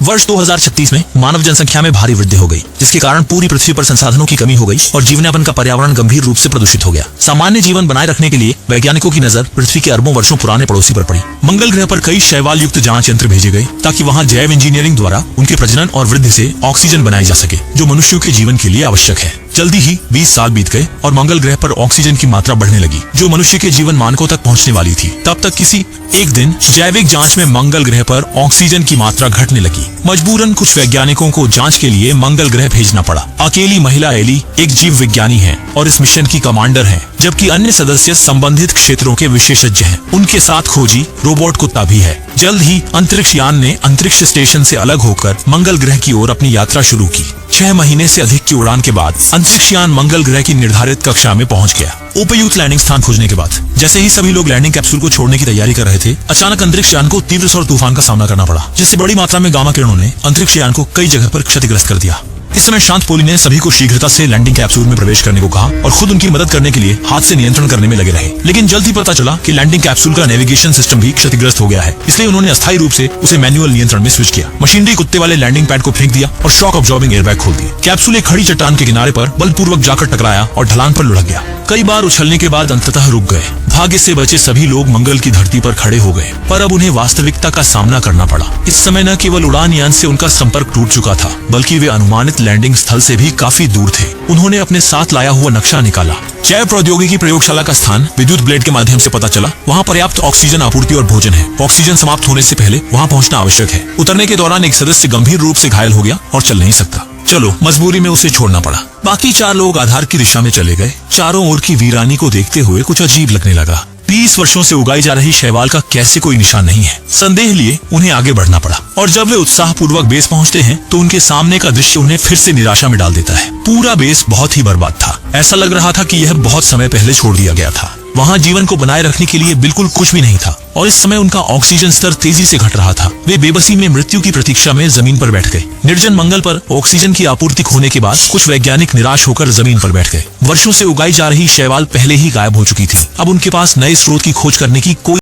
वर्ष 2036 में मानव जनसंख्या में भारी वृद्धि हो गई, जिसके कारण पूरी पृथ्वी पर संसाधनों की कमी हो गई और जीवनयापन का पर्यावरण गंभीर रूप से प्रदूषित हो गया। सामान्य जीवन बनाए रखने के लिए वैज्ञानिकों की नजर पृथ्वी के अरबों वर्षों पुराने पड़ोसी पर पड़ी। मंगल ग्रह पर कई शैवाल युक्त जांच यंत्र भेजे गए ताकि वहाँ जैव इंजीनियरिंग द्वारा उनके प्रजनन और वृद्धि से ऑक्सीजन बनाई जा सके, जो मनुष्यों के जीवन के लिए आवश्यक है। जल्दी ही 20 साल बीत गए और मंगल ग्रह पर ऑक्सीजन की मात्रा बढ़ने लगी, जो मनुष्य के जीवन मानकों तक पहुंचने वाली थी। तब तक किसी एक दिन जैविक जांच में मंगल ग्रह पर ऑक्सीजन की मात्रा घटने लगी। मजबूरन कुछ वैज्ञानिकों को जांच के लिए मंगल ग्रह भेजना पड़ा। अकेली महिला एली एक जीव विज्ञानी है और इस मिशन की कमांडर है, जबकि अन्य सदस्य संबंधित क्षेत्रों के विशेषज्ञ हैं। उनके साथ खोजी रोबोट कुत्ता भी है। जल्द ही अंतरिक्ष यान ने अंतरिक्ष स्टेशन से अलग होकर मंगल ग्रह की ओर अपनी यात्रा शुरू की। 6 महीने से अधिक की उड़ान के बाद अंतरिक्ष यान मंगल ग्रह की निर्धारित कक्षा में पहुंच गया। उपयुक्त लैंडिंग स्थान खोजने के बाद जैसे ही सभी लोग लैंडिंग कैप्सूल को छोड़ने की तैयारी कर रहे थे, अचानक अंतरिक्ष यान को तीव्र सौर तूफान का सामना करना पड़ा, जिससे बड़ी मात्रा में गामा किरणों ने अंतरिक्ष यान को कई जगह पर क्षतिग्रस्त कर दिया। इस समय शांत पोली ने सभी को शीघ्रता से लैंडिंग कैप्सूल में प्रवेश करने को कहा और खुद उनकी मदद करने के लिए हाथ से नियंत्रण करने में लगे रहे। लेकिन जल्द ही पता चला कि लैंडिंग कैप्सूल का नेविगेशन सिस्टम भी क्षतिग्रस्त हो गया है, इसलिए उन्होंने अस्थायी रूप से उसे मैनुअल नियंत्रण में स्विच किया। मशीनरी कुत्ते वाले लैंडिंग पैड को फेंक दिया और शॉक अब्जॉर्बिंग एयरबैग खोल दिए। कैप्सूल एक खड़ी चट्टान के किनारे पर बलपूर्वक जाकर टकराया और ढलान पर लुढ़क गया। कई बार उछलने के बाद अंततः रुक गए। भाग्य से बचे सभी लोग मंगल की धरती पर खड़े हो गए, पर अब उन्हें वास्तविकता का सामना करना पड़ा। इस समय न केवल उड़ान यान से उनका संपर्क टूट चुका था, बल्कि वे अनुमानित लैंडिंग स्थल से भी काफी दूर थे। उन्होंने अपने साथ लाया हुआ नक्शा निकाला। जैव प्रौद्योगिकी प्रयोगशाला का स्थान विद्युत ब्लेड के माध्यम से पता चला। वहाँ पर्याप्त ऑक्सीजन आपूर्ति और भोजन है। ऑक्सीजन समाप्त होने से पहले वहाँ पहुँचना आवश्यक है। उतरने के दौरान एक सदस्य गंभीर रूप से घायल हो गया और चल नहीं सकता। चलो, मजबूरी में उसे छोड़ना पड़ा। बाकी 4 लोग आधार की दिशा में चले गए। चारों ओर की वीरानी को देखते हुए कुछ अजीब लगने लगा। 20 वर्षों से उगाई जा रही शैवाल का कैसे कोई निशान नहीं है। संदेह लिए उन्हें आगे बढ़ना पड़ा और जब वे उत्साह पूर्वक बेस पहुंचते हैं तो उनके सामने का दृश्य उन्हें फिर से निराशा में डाल देता है। पूरा बेस बहुत ही बर्बाद था। ऐसा लग रहा था कि यह बहुत समय पहले छोड़ दिया गया था। वहाँ जीवन को बनाए रखने के लिए बिल्कुल कुछ भी नहीं था और इस समय उनका ऑक्सीजन स्तर तेजी से घट रहा था। वे बेबसी में मृत्यु की प्रतीक्षा में जमीन पर बैठ गए। निर्जन मंगल पर ऑक्सीजन की आपूर्ति खोने के बाद कुछ वैज्ञानिक निराश होकर जमीन पर बैठ गए। वर्षों से उगाई जा रही शैवाल पहले ही गायब हो चुकी थी। अब उनके पास नए स्रोत की खोज करने की कोई